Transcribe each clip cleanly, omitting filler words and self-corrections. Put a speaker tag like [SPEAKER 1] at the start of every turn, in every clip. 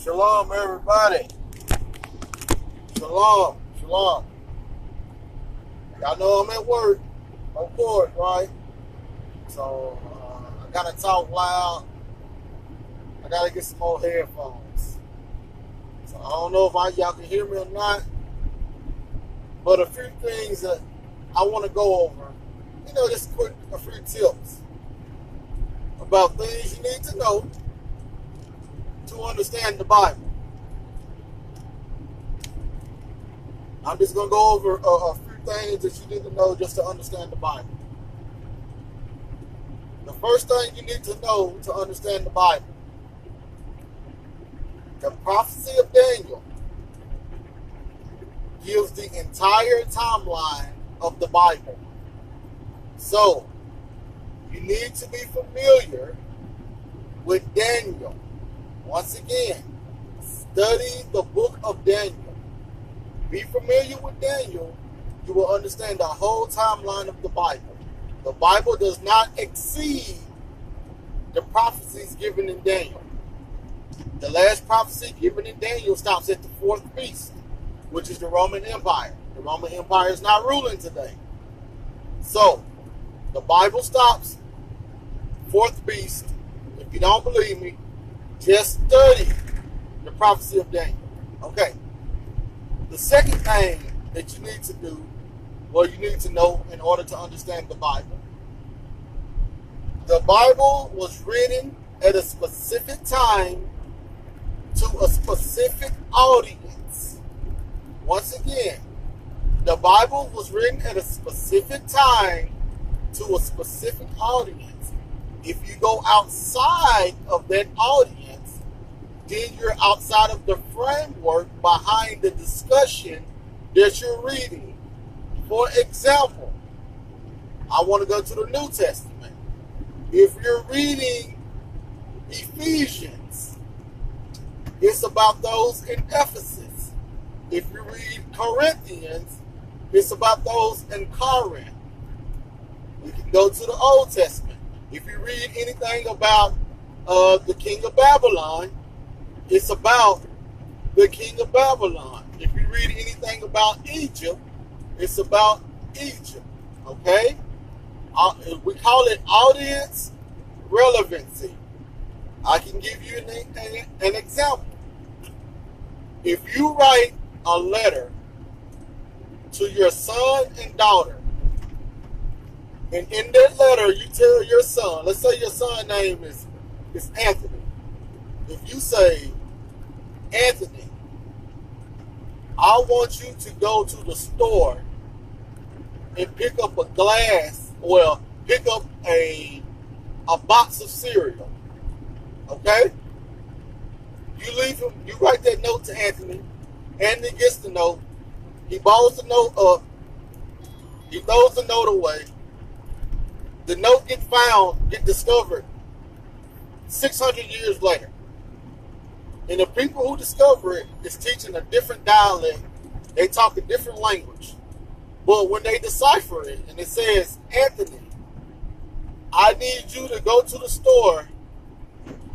[SPEAKER 1] Shalom, everybody. Shalom, shalom. Y'all know I'm at work, of course, right? So I gotta talk loud. I gotta get some more headphones. So I don't know if y'all can hear me or not, but a few things that I want to go over. Just a few tips about things you need to know to understand the Bible. I'm just going to go over a few things that you need to know just to understand the Bible. The first thing you need to know to understand the Bible, the prophecy of Daniel gives the entire timeline of the Bible. So, you need to be familiar with Daniel. Once again, study the book of Daniel. Be familiar with Daniel. You will understand the whole timeline of the Bible. The Bible does not exceed the prophecies given in Daniel. The last prophecy given in Daniel stops at the fourth beast, which is the Roman Empire. The Roman Empire is not ruling today. So, the Bible stops, fourth beast. If you don't believe me, just study the prophecy of Daniel. Okay. The second thing that you need to do, or you need to know in order to understand the Bible was written at a specific time to a specific audience. Once again, the Bible was written at a specific time to a specific audience. If you go outside of that audience, then you're outside of the framework behind the discussion that you're reading. For example, I want to go to the New Testament. If you're reading Ephesians, it's about those in Ephesus. If you read Corinthians, it's about those in Corinth. You can go to the Old Testament. If you read anything about the king of Babylon, it's about the king of Babylon. If you read anything about Egypt, it's about Egypt. Okay? We call it audience relevancy. I can give you an example. If you write a letter to your son and daughter, and in that letter you tell your son, let's say your son's name is Anthony. If you say, Anthony, I want you to go to the store and pick up a pick up a box of cereal. Okay? You leave him, you write that note to Anthony. Anthony gets the note. He balls the note up. He throws the note away. The note get discovered 600 years later. And the people who discover it is teaching a different dialect. They talk a different language. But when they decipher it and it says, Anthony, I need you to go to the store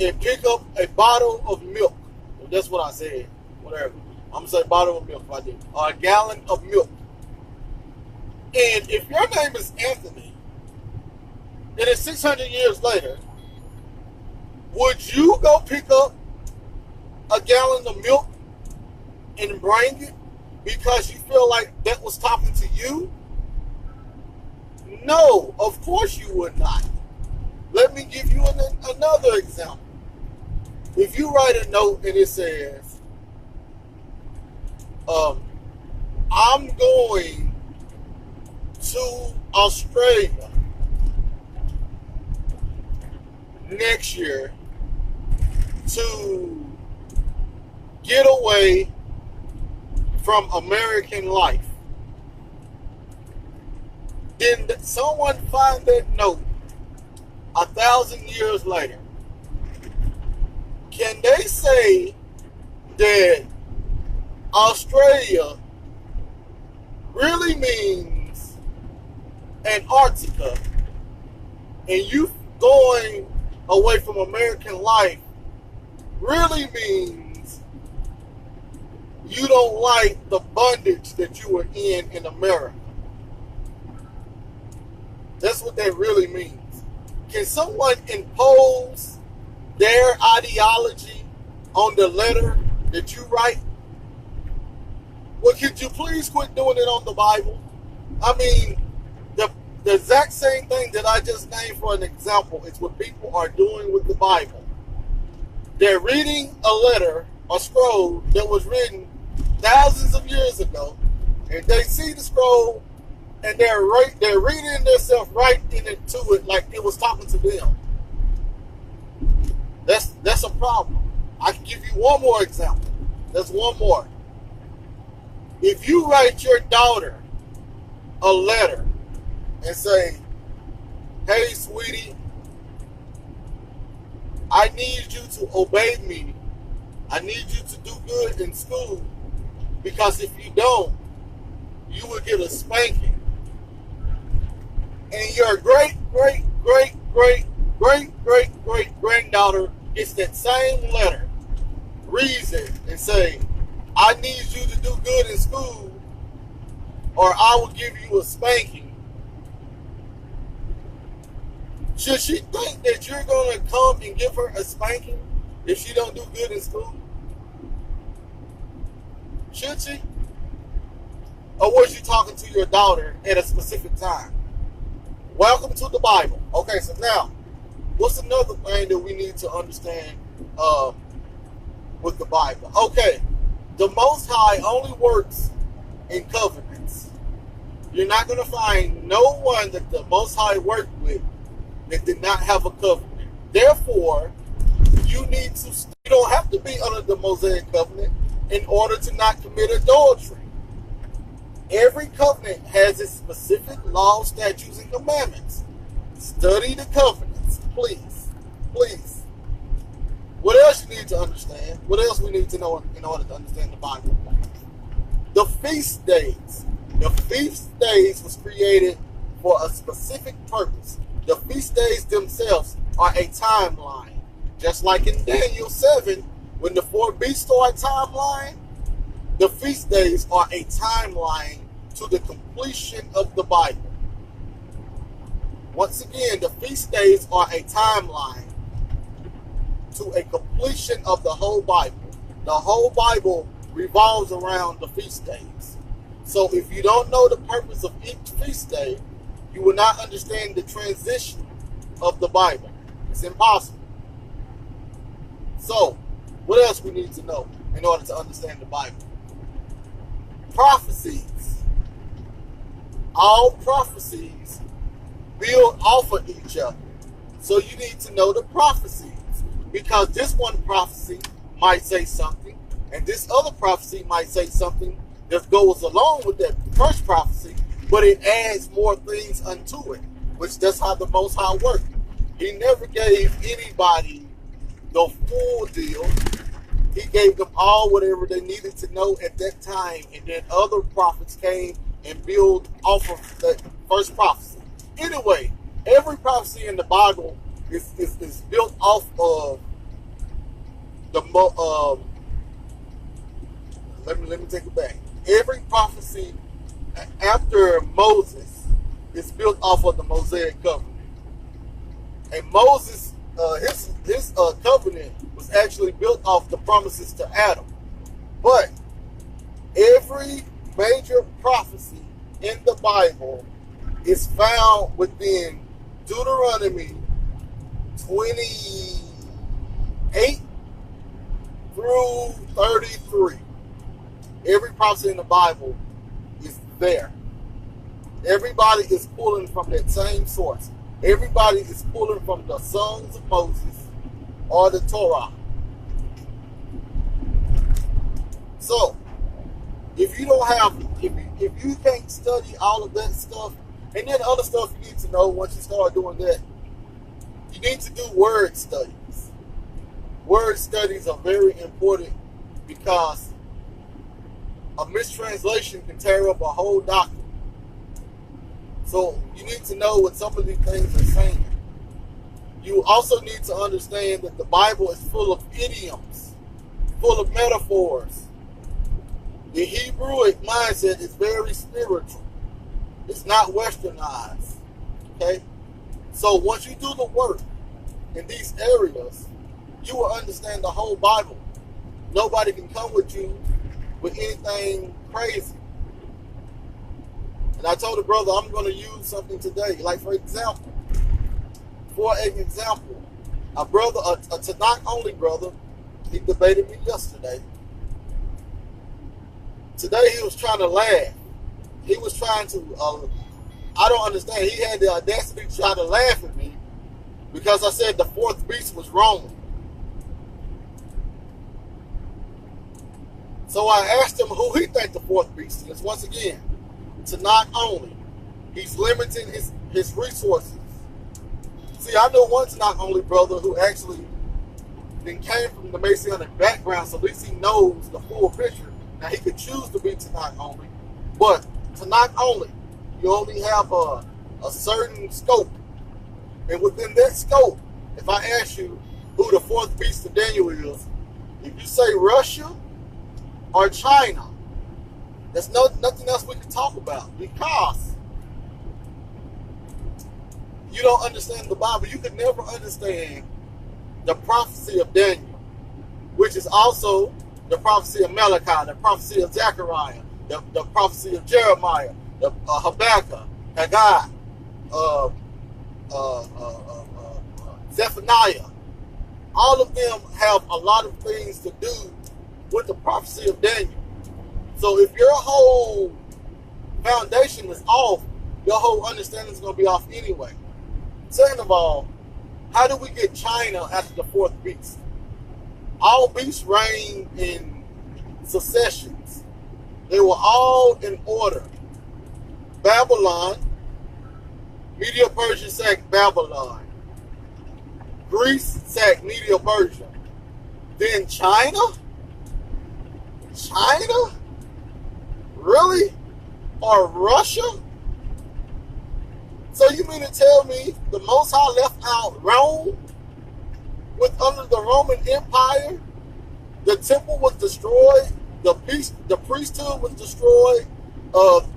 [SPEAKER 1] and pick up a bottle of milk. Well, that's what I said. Whatever. I'm going to say bottle of milk if I did. Or a gallon of milk. And if your name is Anthony, and it's 600 years later, would you go pick up a gallon of milk and bring it because you feel like that was talking to you? No, of course you would not. Let me give you another example. If you write a note and it says, I'm going to Australia next year to get away from American life. Then someone find that note 1,000 years later. Can they say that Australia really means Antarctica and you going away from American life really means you don't like the bondage that you were in America. That's what that really means. Can someone impose their ideology on the letter that you write? Well, could you please quit doing it on the Bible? I mean, the exact same thing that I just named for an example is what people are doing with the Bible. They're reading a letter, a scroll that was written thousands of years ago, and they see the scroll and they're reading themselves right into it like it was talking to them. That's a problem. I can give you one more example. There's one more. If you write your daughter a letter and say, "Hey, sweetie, I need you to obey me. I need you to do good in school, because if you don't, you will get a spanking." And your great-great-great-great-great-great-granddaughter gets that same letter, reads it, and say, "I need you to do good in school, or I will give you a spanking." Should she think that you're going to come and give her a spanking if she don't do good in school? Should she? Or was you talking to your daughter at a specific time? Welcome to the Bible. Okay, so now, what's another thing that we need to understand with the Bible? Okay, the Most High only works in covenants. You're not going to find no one that the Most High worked with that did not have a covenant. Therefore, you don't have to be under the Mosaic covenant in order to not commit adultery. Every covenant has its specific laws, statutes, and commandments. Study the covenants, please. Please. What else you need to understand? What else we need to know in order to understand the Bible? The feast days. The feast days was created for a specific purpose. The feast days themselves are a timeline. Just like in Daniel 7, when the 4 beasts are a timeline, the feast days are a timeline to the completion of the Bible. Once again, the feast days are a timeline to a completion of the whole Bible. The whole Bible revolves around the feast days. So if you don't know the purpose of each feast day, you will not understand the transition of the Bible. It's impossible. So, what else we need to know in order to understand the Bible? Prophecies. All prophecies build off of each other. So you need to know the prophecies, because this one prophecy might say something, and this other prophecy might say something that goes along with that first prophecy, but it adds more things unto it, which that's how the Most High worked. He never gave anybody the full deal. He gave them all whatever they needed to know at that time, and then other prophets came and built off of that first prophecy. Anyway, every prophecy in the Bible is built off of the let me take it back. Every prophecy after Moses is built off of the Mosaic covenant, and Moses his covenant was actually built off the promises to Adam. But every major prophecy in the Bible is found within Deuteronomy 28 through 33. Every prophecy in the Bible is there. Everybody is pulling from that same source. Everybody is pulling from the songs of Moses or the Torah. So, if you don't have, if you can't study all of that stuff, and then other stuff you need to know once you start doing that, you need to do word studies. Word studies are very important because a mistranslation can tear up a whole doctrine. So you need to know what some of these things are saying. You also need to understand that the Bible is full of idioms, full of metaphors. The Hebrewic mindset is very spiritual. It's not westernized. Okay? So once you do the work in these areas, you will understand the whole Bible. Nobody can come with you with anything crazy. And I told the brother I'm going to use something today. Like for an example, a brother, a Tanakh only brother, he debated me yesterday. Today he was trying to laugh. He was trying to, I don't understand. He had the audacity to try to laugh at me because I said the fourth beast was wrong. So I asked him who he think the fourth beast is. Once again, Tanakh only. He's limiting his resources. See, I know one Tanakh only brother who actually then came from the Messianic background, so at least he knows the full picture. Now he could choose to be Tanakh only, but Tanakh only, you only have a certain scope. And within that scope, if I ask you who the fourth beast of Daniel is, if you say Russia or China, there's nothing else we can talk about because you don't understand the Bible. You could never understand the prophecy of Daniel, which is also the prophecy of Malachi, the prophecy of Zechariah, the prophecy of Jeremiah, the Habakkuk, Haggai, Zephaniah. All of them have a lot of things to do with the prophecy of Daniel. So if your whole foundation is off, your whole understanding is going to be off anyway. Second of all, how do we get China after the fourth beast? All beasts reign in successions. They were all in order. Babylon, Medio-Persia sacked Babylon. Greece sacked Medio-Persia. Then China? China? Really? Or Russia? So you mean to tell me the Most High left out Rome? Under the Roman Empire, the temple was destroyed, the priesthood was destroyed,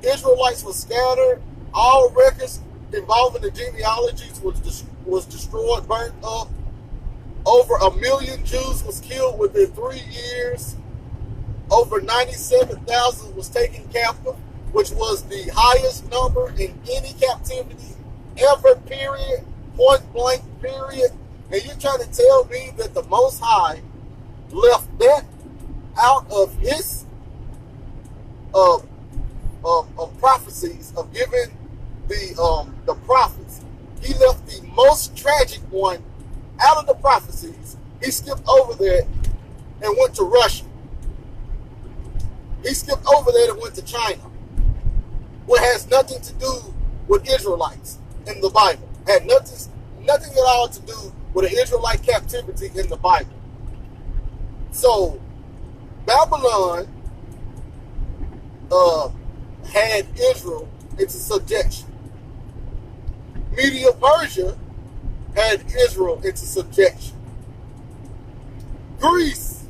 [SPEAKER 1] Israelites were scattered, all records involving the genealogies was destroyed, burnt up. Over 1 million Jews was killed within 3 years. Over 97,000 was taken captive, which was the highest number in any captivity ever, period, point blank, period. And you're trying to tell me that the Most High left that out of his prophecies of giving the prophets. He left the most tragic one out of the prophecies. He skipped over that and went to Russia. He skipped over that and went to China, what has nothing to do with Israelites in the Bible. Had nothing at all to do with an Israelite captivity in the Bible. So Babylon had Israel into subjection. Medio-Persia had Israel into subjection. Greece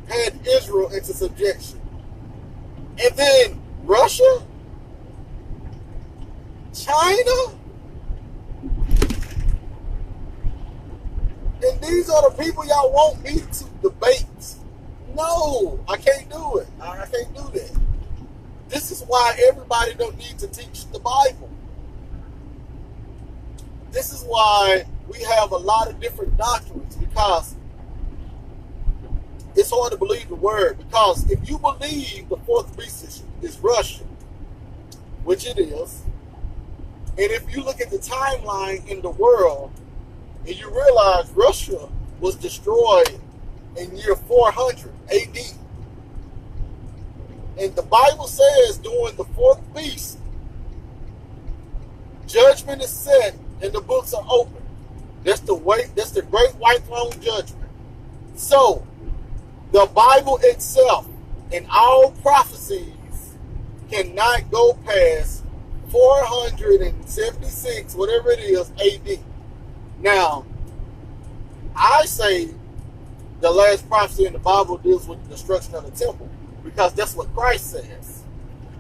[SPEAKER 1] had Israel into subjection. And then Russia, China, and these are the people y'all want me to debate. No, I can't do it. I can't do that. This is why everybody don't need to teach the Bible. This is why we have a lot of different doctrines, because it's hard to believe the word. Because if you believe the fourth beast is Russia, which it is, and if you look at the timeline in the world, and you realize Russia was destroyed in year 400 AD. And the Bible says during the fourth beast, judgment is set and the books are open. That's the great white throne judgment. So, the Bible itself and all prophecies cannot go past 476, whatever it is, AD. Now, I say the last prophecy in the Bible deals with the destruction of the temple. because that's what Christ says.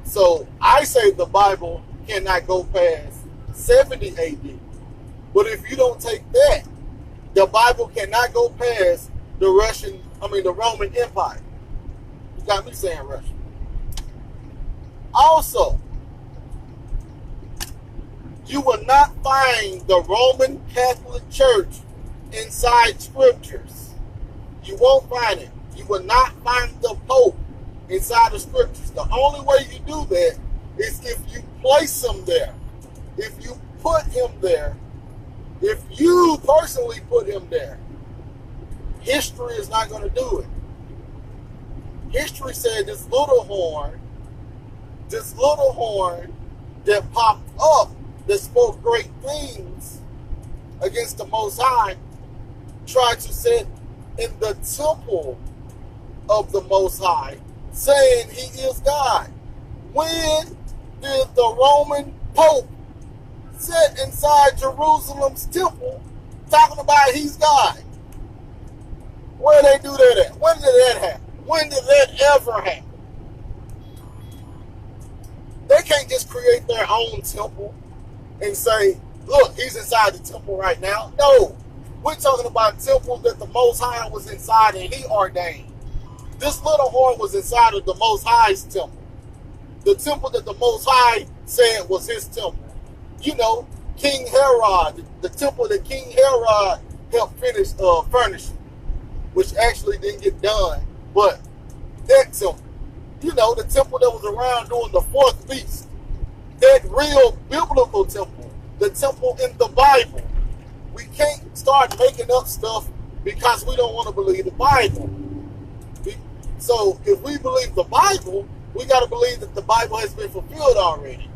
[SPEAKER 1] So I say the Bible cannot go past 70 AD. But if you don't take that, the Bible cannot go past the Roman Empire. You got me saying Russian. Also, you will not find the Roman Catholic Church inside scriptures. You won't find it. You will not find the Pope inside the scriptures. The only way you do that is if you place him there. If you put him there, if you personally put him there, history is not going to do it. History said this little horn that popped up, that spoke great things against the Most High, tried to sit in the temple of the Most High, saying he is God. When did the Roman Pope sit inside Jerusalem's temple talking about he's God? Where did they do that at? When did that happen? When did that ever happen? They can't just create their own temple and say, look, he's inside the temple right now. No, we're talking about temples that the Most High was inside and he ordained. This little horn was inside of the Most High's temple. The temple that the Most High said was his temple. You know, King Herod, the temple that King Herod helped finish furnishing, which actually didn't get done, but that temple. You know, the temple that was around during the fourth beast. That real biblical temple. The temple in the Bible. We can't start making up stuff because we don't want to believe the Bible. So if we believe the Bible, we got to believe that the Bible has been fulfilled already.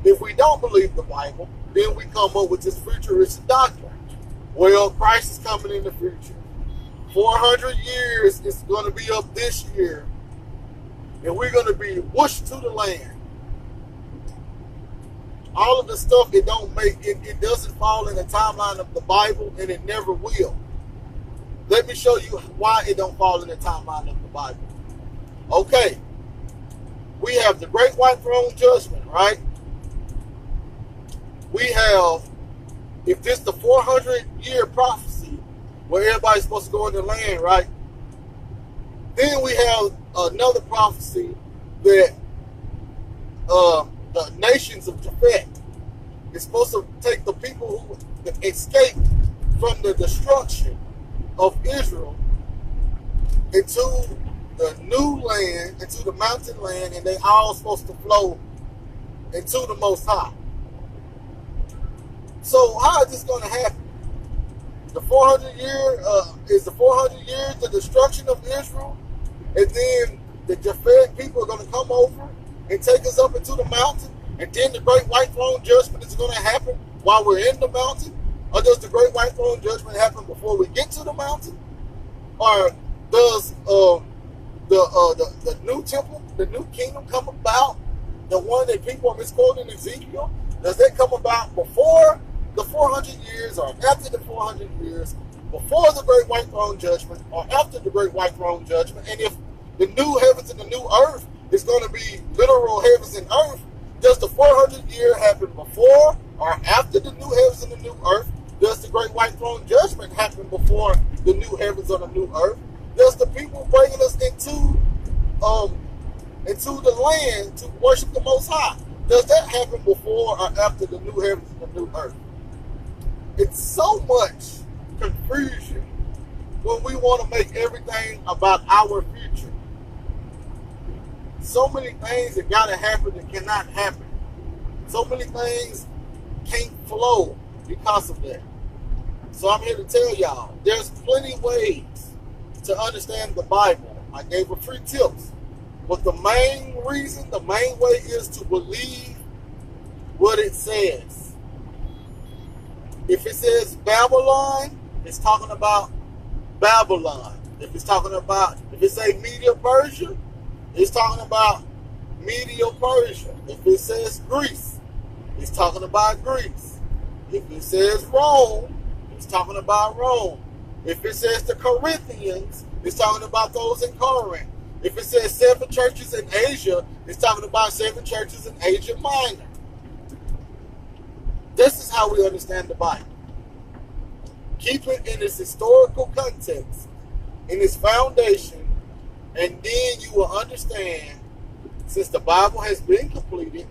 [SPEAKER 1] If we don't believe the Bible, then we come up with this futuristic doctrine. Well, Christ is coming in the future. 400 years is going to be up this year. And we're going to be whooshed to the land. All of the stuff, it doesn't fall in the timeline of the Bible, and it never will. Let me show you why it don't fall in the timeline of the Bible. Okay. We have the Great White Throne Judgment, right? We have, if this the 400-year prophecy where everybody's supposed to go in the land, right? Then we have another prophecy that the nations of Japhet is supposed to take the people who escaped from the destruction of Israel into the new land, into the mountain land, and they all supposed to flow into the Most High. So how is this going to happen? The 400 years the destruction of Israel, and then the Japhet people are going to come over and take us up into the mountain, and then the Great White Throne Judgment is going to happen while we're in the mountain? Or does the Great White Throne Judgment happen before we get to the mountain? Or does the new temple, the new kingdom come about, the one that people are misquoting Ezekiel, does that come about before the 400 years or after the 400 years, before the Great White Throne Judgment or after the Great White Throne Judgment? And if the new heavens and the new earth is going to be literal heavens and earth, does the 400 year happen before or after the new heavens and the new earth? Does the Great White Throne Judgment happen before the new heavens or the new earth? Does the people bringing us into the land to worship the Most High, does that happen before or after the new heavens and the new earth? It's so much confusion when we want to make everything about our future. So many things that got to happen that cannot happen. So many things can't flow because of that. So I'm here to tell y'all, there's plenty ways to understand the Bible. I gave a few tips. But the main reason, the main way is to believe what it says. If it says Babylon, it's talking about Babylon. If it say Media Persia, it's talking about Media Persia. If it says Greece, it's talking about Greece. If it says Rome, it's talking about Rome. If it says the Corinthians, it's talking about those in Corinth. If it says 7 churches in Asia, it's talking about 7 churches in Asia Minor. This is how we understand the Bible. Keep it in its historical context, in its foundation, and then you will understand, since the Bible has been completed,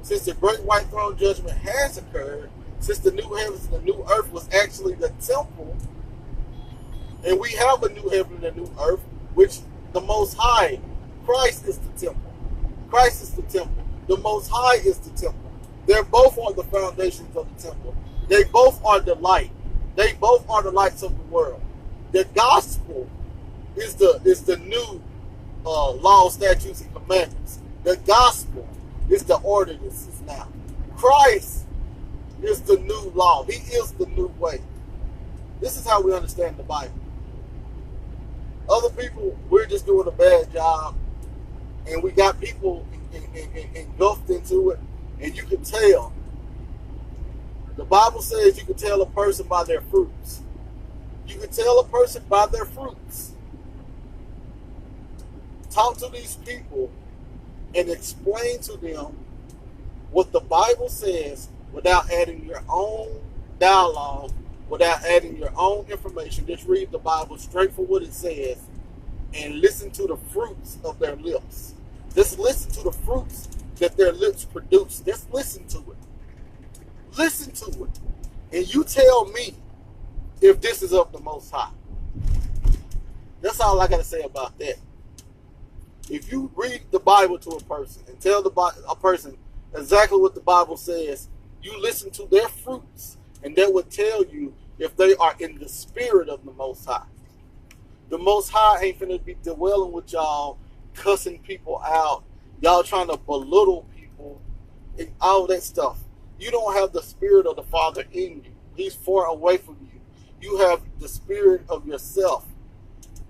[SPEAKER 1] since the great white throne judgment has occurred, since the new heavens and the new earth was actually the temple, and we have a new heaven and a new earth, which the Most High, Christ is the temple. Christ is the temple. The Most High is the temple. They're both on the foundations of the temple. They both are the light. They both are the lights of the world. The gospel is the new law, statutes, and commandments. The gospel is the ordinances now. Christ is the new law. He is the new way. This is how we understand the Bible. Other people, we're just doing a bad job, and we got people engulfed into it, and you can tell. The Bible says you can tell a person by their fruits. You can tell a person by their fruits. Talk to these people and explain to them what the Bible says without adding your own dialogue, without adding your own information. Just read the Bible straight for what it says and listen to the fruits of their lips. Just listen to the fruits that their lips produce. Just listen to it. Listen to it. And you tell me if this is of the Most High. That's all I got to say about that. If you read the Bible to a person and tell a person exactly what the Bible says, you listen to their fruits, and that would tell you if they are in the spirit of the Most High. The Most High ain't finna be dwelling with y'all, cussing people out, y'all trying to belittle people, and all that stuff. You don't have the spirit of the Father in you. He's far away from you. You have the spirit of yourself.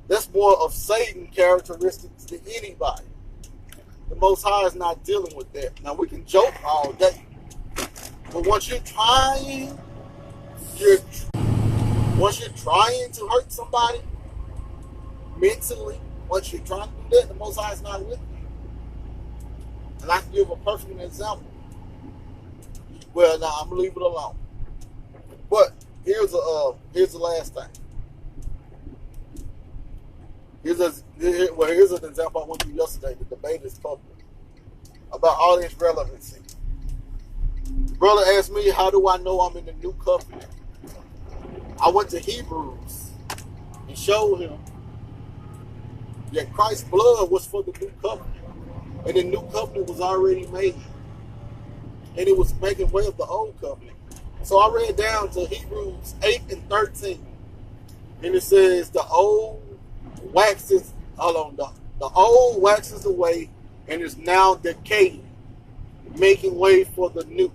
[SPEAKER 1] That's more of Satan characteristics than anybody. The Most High is not dealing with that. Now, we can joke all day, but once you're trying to hurt somebody mentally, once you're trying to do that, the Most High is not with you. And I can give a perfect example. Well, now I'm gonna leave it alone. But here's the last thing. Here's an example I went through yesterday. The debate is public about audience relevancy. Brother asked me, how do I know I'm in the new covenant? I went to Hebrews and showed him that Christ's blood was for the new covenant. And the new covenant was already made. And it was making way of the old covenant. So I read down to Hebrews 8 and 13. And it says the old waxes away and is now decaying, making way for the new.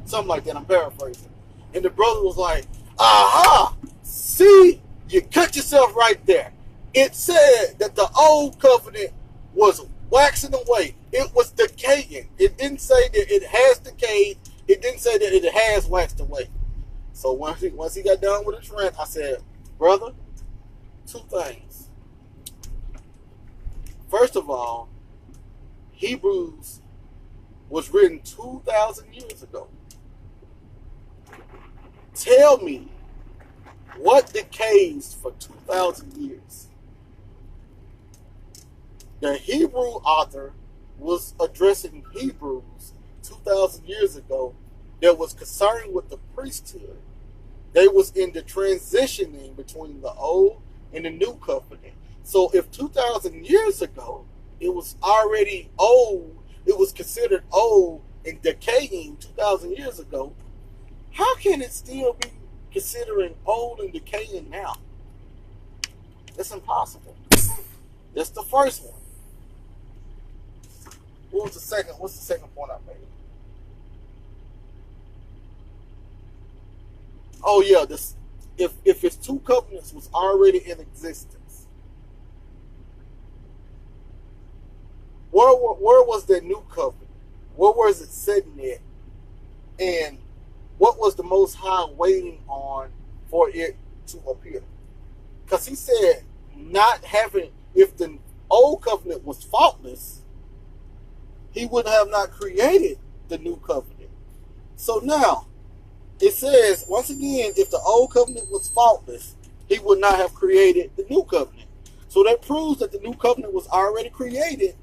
[SPEAKER 1] Something like that, I'm paraphrasing. And the brother was like, aha, see, you cut yourself right there. It said that the old covenant was waxing away. It was decaying. It didn't say that it has decayed. It didn't say that it has waxed away. So once he got done with the trend, I said, brother, 2 things. First of all, Hebrews was written 2,000 years ago. Tell me what decays for 2,000 years. The Hebrew author was addressing Hebrews 2,000 years ago that was concerned with the priesthood. They was in the transitioning between the old and the new covenant. So if 2,000 years ago it was already old, it was considered old and decaying 2,000 years ago, how can it still be considering old and decaying now? It's impossible. That's the first one. What's the second point I made? Oh yeah, if its 2 covenants was already in existence, where was that new covenant? Where was it sitting at? And what was the Most High waiting on for it to appear? Because he said, not having, if the old covenant was faultless, he would have not created the new covenant. So now, it says, once again, if the old covenant was faultless, he would not have created the new covenant. So that proves that the new covenant was already created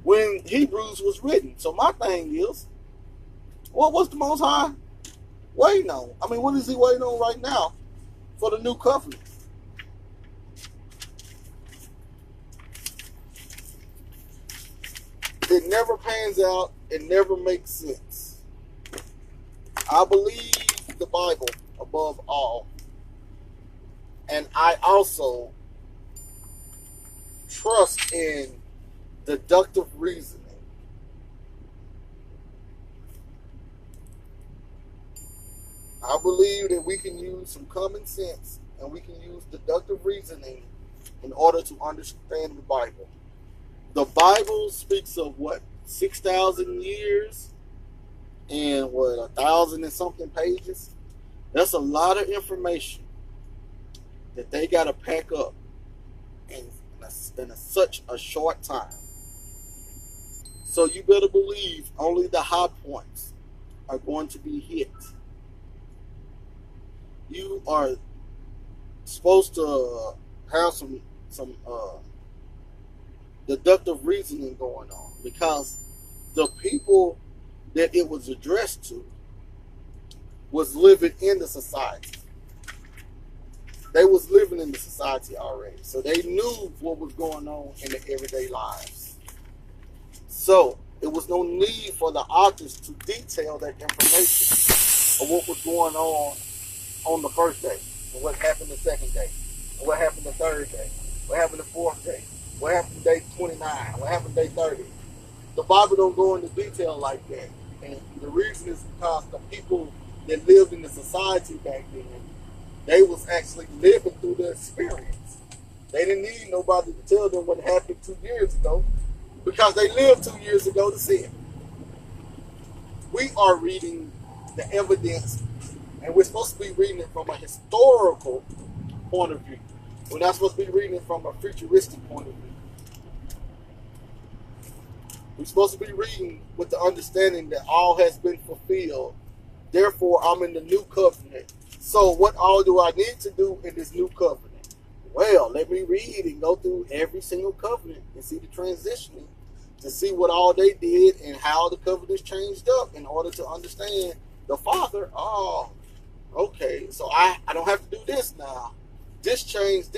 [SPEAKER 1] when Hebrews was written. So my thing is, well, what's the Most High waiting on? I mean, what is he waiting on right now for the new covenant? It never pans out. It never makes sense. I believe the Bible above all. And I also trust in deductive reasoning. I believe that we can use some common sense and we can use deductive reasoning in order to understand the Bible. The Bible speaks of what, 6,000 years and what, 1,000 and something pages? That's a lot of information that they got to pack up in such a short time. So you better believe only the high points are going to be hit. You are supposed to have some deductive reasoning going on, because the people that it was addressed to was living in the society. They was living in the society already, so they knew what was going on in their everyday lives. So it was no need for the authors to detail that information of what was going on the first day, and what happened the second day, and what happened the third day, what happened the fourth day, what happened day 29, what happened day 30. The Bible don't go into detail like that, and the reason is because the people that lived in the society back then, they was actually living through the experience. They didn't need nobody to tell them what happened 2 years ago, because they lived 2 years ago to see it. We are reading the evidence, and we're supposed to be reading it from a historical point of view. We're not supposed to be reading it from a futuristic point of view. We're supposed to be reading with the understanding that all has been fulfilled. Therefore, I'm in the new covenant. So what all do I need to do in this new covenant? Well, let me read and go through every single covenant and see the transitioning, to see what all they did and how the covenants changed up in order to understand the Father. Oh, okay, so I don't have to do this now. This changed.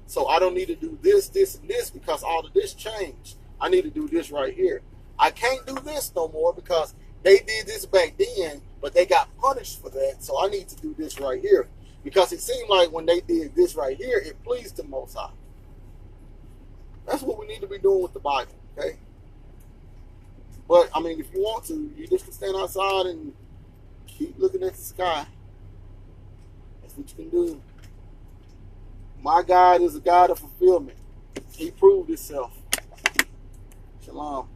[SPEAKER 1] So I don't need to do this, and this, because all of this changed. I need to do this right here. I can't do this no more because they did this back then, but they got punished for that. So I need to do this right here, because it seemed like when they did this right here, it pleased the Most High. That's what we need to be doing with the Bible, okay? But, I mean, if you want to, you just can stand outside and keep looking at the sky. That's what you can do. My God is a God of fulfillment. He proved himself. Shalom.